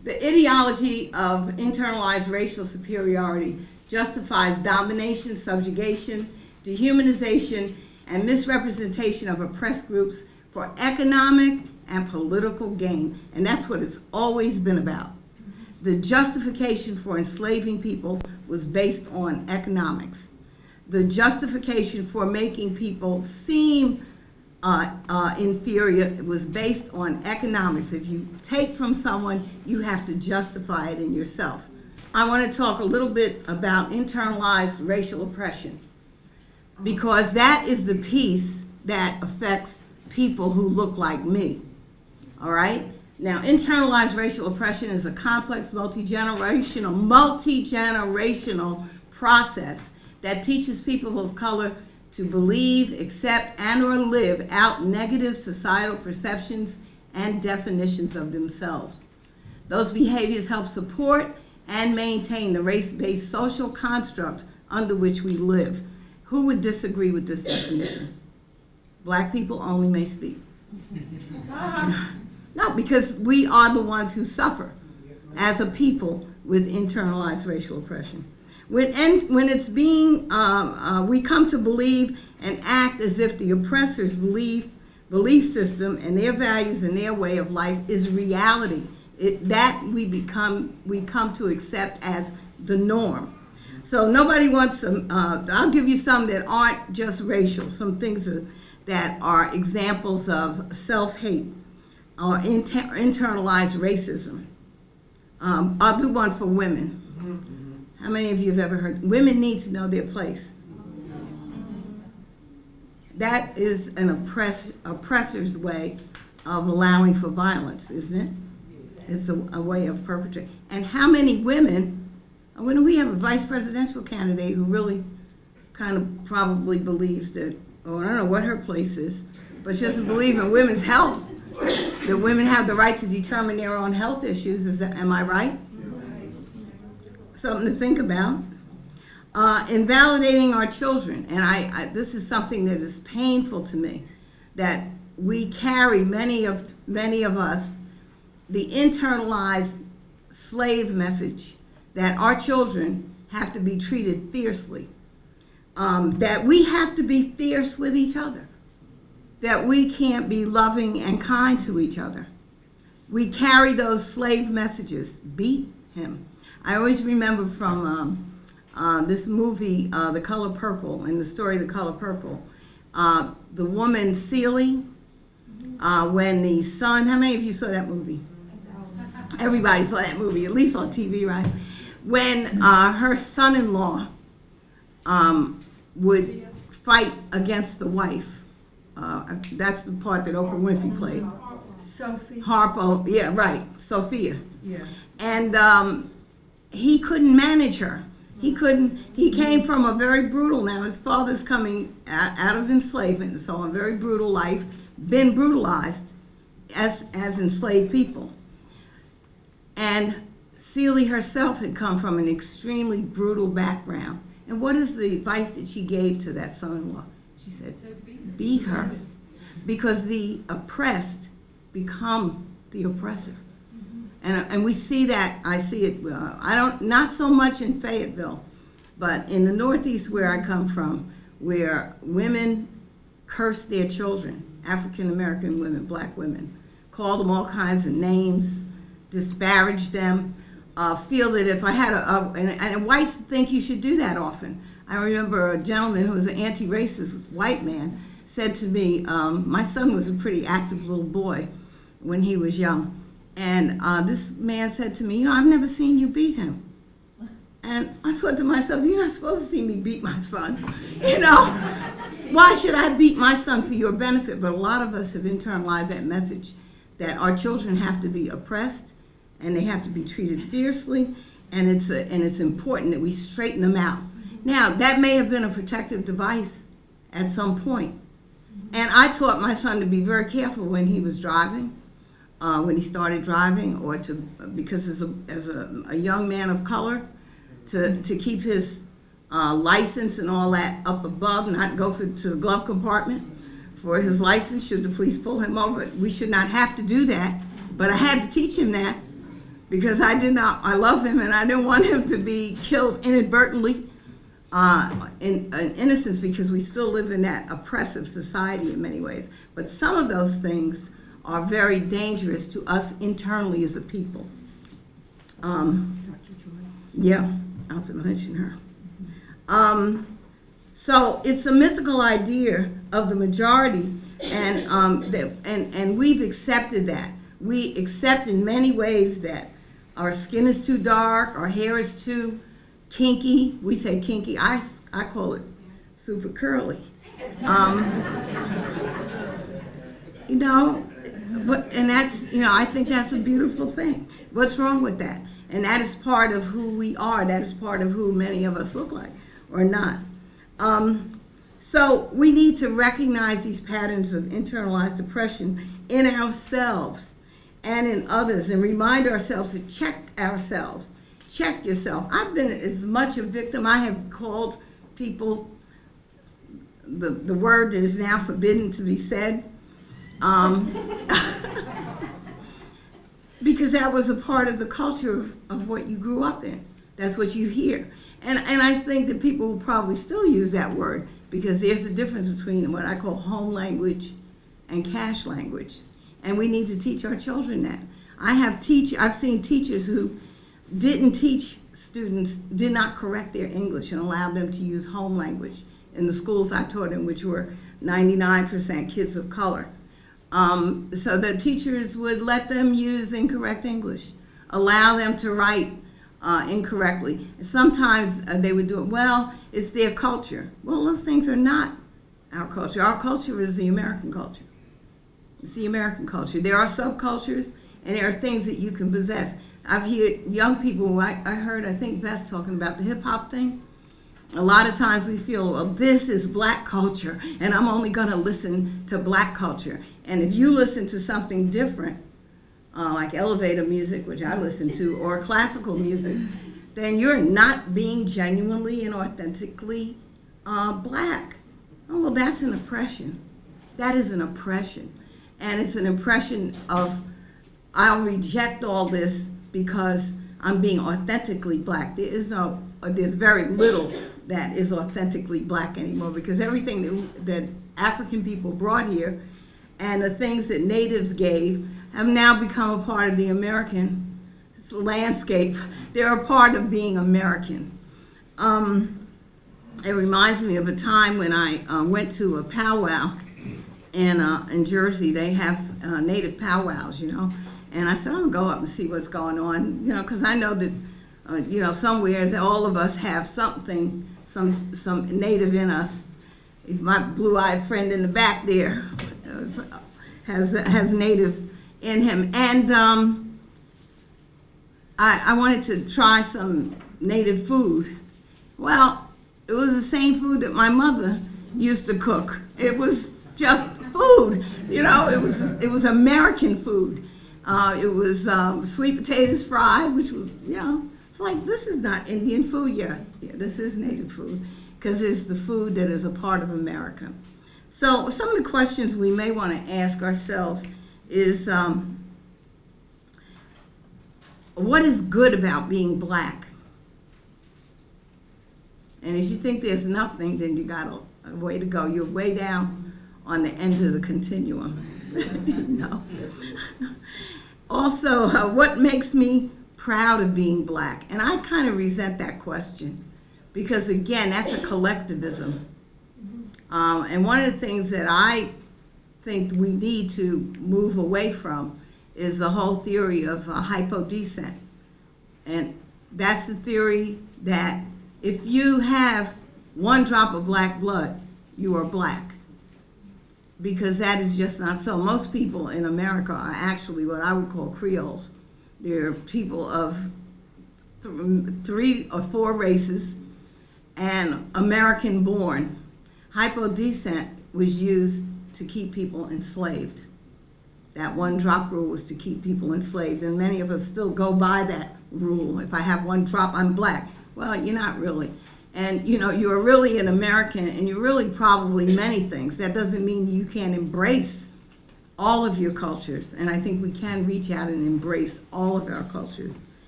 The ideology of internalized racial superiority justifies domination, subjugation, dehumanization, and misrepresentation of oppressed groups for economic and political gain. And that's what it's always been about. The justification for enslaving people was based on economics. The justification for making people seem inferior was based on economics. If you take from someone, you have to justify it in yourself. I want to talk a little bit about internalized racial oppression, because that is the piece that affects people who look like me. All right? Now, internalized racial oppression is a complex, multi-generational process that teaches people of color to believe, accept, and or live out negative societal perceptions and definitions of themselves. Those behaviors help support and maintain the race-based social construct under which we live. Who would disagree with this definition? Black people only may speak. No, because we are the ones who suffer as a people with internalized racial oppression. When it's being, we come to believe and act as if the oppressor's belief system and their values and their way of life is reality. That we come to accept as the norm. So nobody wants some, I'll give you some that aren't just racial, some things that are examples of self-hate or internalized racism. I'll do one for women. How many of you have ever heard, women need to know their place? That is an oppressor's way of allowing for violence, isn't it? It's a way of perpetrating. And how many women, when we have a vice presidential candidate who really kind of probably believes that, oh, I don't know what her place is, but she doesn't believe in women's health, that women have the right to determine their own health issues. Am I right? Something to think about. Invalidating our children, and this is something that is painful to me, that we carry, many of us, the internalized slave message that our children have to be treated fiercely, that we have to be fierce with each other, that we can't be loving and kind to each other. We carry those slave messages. Beat him. I always remember from this movie, The Color Purple, and the story The Color Purple, the woman Celie, when the son, how many of you saw that movie? Everybody saw that movie, at least on TV, right? When her son-in-law would fight against the wife. That's the part that Oprah Winfrey played. Sophie. Harpo, yeah, right, Sophia. Yeah. And he couldn't manage her. He came from a very brutal, now his father's coming out of enslavement, so a very brutal life, been brutalized as enslaved people. And Celie herself had come from an extremely brutal background. And what is the advice that she gave to that son-in-law? She said, beat her. Because the oppressed become the oppressors. And we see that, I see it, not so much in Fayetteville, but in the Northeast where I come from, where women curse their children, African American women, black women, call them all kinds of names, disparage them, feel that if I had and whites think you should do that often. I remember a gentleman who was an anti-racist white man said to me, my son was a pretty active little boy when he was young. And this man said to me, you know, I've never seen you beat him. And I thought to myself, you're not supposed to see me beat my son. You know, why should I beat my son for your benefit? But a lot of us have internalized that message that our children have to be oppressed and they have to be treated fiercely, and it's important that we straighten them out. Now, that may have been a protective device at some point. And I taught my son to be very careful when he was driving. When he started driving, or because as a young man of color, to keep his license and all that up above, not go to the glove compartment for his license should the police pull him over. We should not have to do that, but I had to teach him that because I love him and I didn't want him to be killed inadvertently in innocence, because we still live in that oppressive society in many ways. But some of those things are very dangerous to us internally as a people. Yeah, I'll have to mention her. So it's a mythical idea of the majority, and we've accepted that. We accept in many ways that our skin is too dark, our hair is too kinky. We say kinky. I call it super curly. You know, and that's, you know, I think that's a beautiful thing. What's wrong with that? And that is part of who we are. That is part of who many of us look like or not. So we need to recognize these patterns of internalized oppression in ourselves and in others, and remind ourselves to check ourselves. Check yourself. I've been as much a victim. I have called people the word that is now forbidden to be said, because that was a part of the culture of what you grew up in. That's what you hear. And I think that people will probably still use that word, because there's a difference between what I call home language and cash language. And we need to teach our children that. I've seen teachers who didn't teach students, did not correct their English and allowed them to use home language in the schools I taught in, which were 99% kids of color. So the teachers would let them use incorrect English, allow them to write incorrectly. And sometimes they would do it, well, it's their culture. Well, those things are not our culture. Our culture is the American culture. It's the American culture. There are subcultures, and there are things that you can possess. I've heard young people, I heard, I think Beth talking about the hip hop thing. A lot of times we feel, well, this is black culture, and I'm only gonna listen to black culture. And if you listen to something different, like elevator music, which I listen to, or classical music, then you're not being genuinely and authentically black. Oh, well, that's an oppression. That is an oppression. And it's an impression of, I'll reject all this because I'm being authentically black. There's very little that is authentically black anymore, because everything that African people brought here and the things that natives gave have now become a part of the American landscape. They're a part of being American. It reminds me of a time when I went to a powwow in Jersey. They have native powwows, you know. And I said, I'm gonna go up and see what's going on, you know, because I know that, you know, somewhere all of us have something, some native in us. My blue-eyed friend in the back there has native in him. And I wanted to try some native food. Well, it was the same food that my mother used to cook. It was just food, you know. It was American food. It was sweet potatoes fried, which was, you know, it's like, this is not Indian food. Yeah, this is native food, because it's the food that is a part of America. So some of the questions we may want to ask ourselves is, what is good about being black? And if you think there's nothing, then you got a way to go. You're way down on the end of the continuum. No. Also, what makes me proud of being black? And I kind of resent that question, because again, that's a collectivism. And one of the things that I think we need to move away from is the whole theory of hypodescent. And that's the theory that if you have one drop of black blood, you are black. Because that is just not so. Most people in America are actually what I would call Creoles. They're people of 3 or 4 races and American born. Hypodescent was used to keep people enslaved. That one drop rule was to keep people enslaved, and many of us still go by that rule. If I have one drop, I'm black. Well, you're not really. And you know, you're really an American, and you're really probably many things. That doesn't mean you can't embrace all of your cultures, and I think we can reach out and embrace all of our cultures.